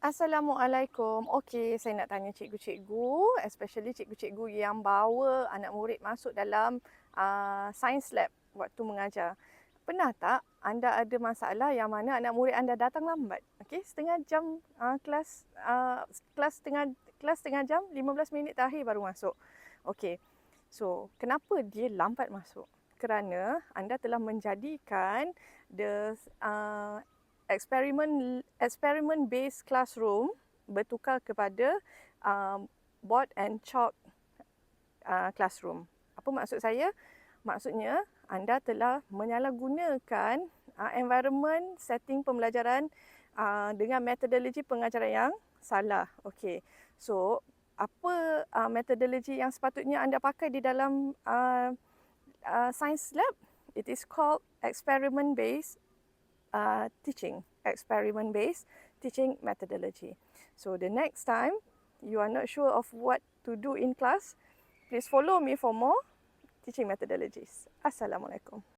Assalamualaikum. Okey, saya nak tanya cikgu-cikgu, especially cikgu-cikgu yang bawa anak murid masuk dalam science lab waktu mengajar. Pernah tak anda ada masalah yang mana anak murid anda datang lambat? Okey, setengah jam kelas setengah jam, 15 minit terakhir baru masuk. Okey. So, kenapa dia lambat masuk? Kerana anda telah menjadikan the experiment based classroom bertukar kepada board and chalk classroom. Apa maksud saya? Maksudnya anda telah menyalahgunakan environment setting pembelajaran dengan metodologi pengajaran yang salah. Okey. So, apa metodologi yang sepatutnya anda pakai di dalam science lab? It is called experiment based teaching methodology. So the next time you are not sure of what to do in class, please follow me for more teaching methodologies. Assalamualaikum.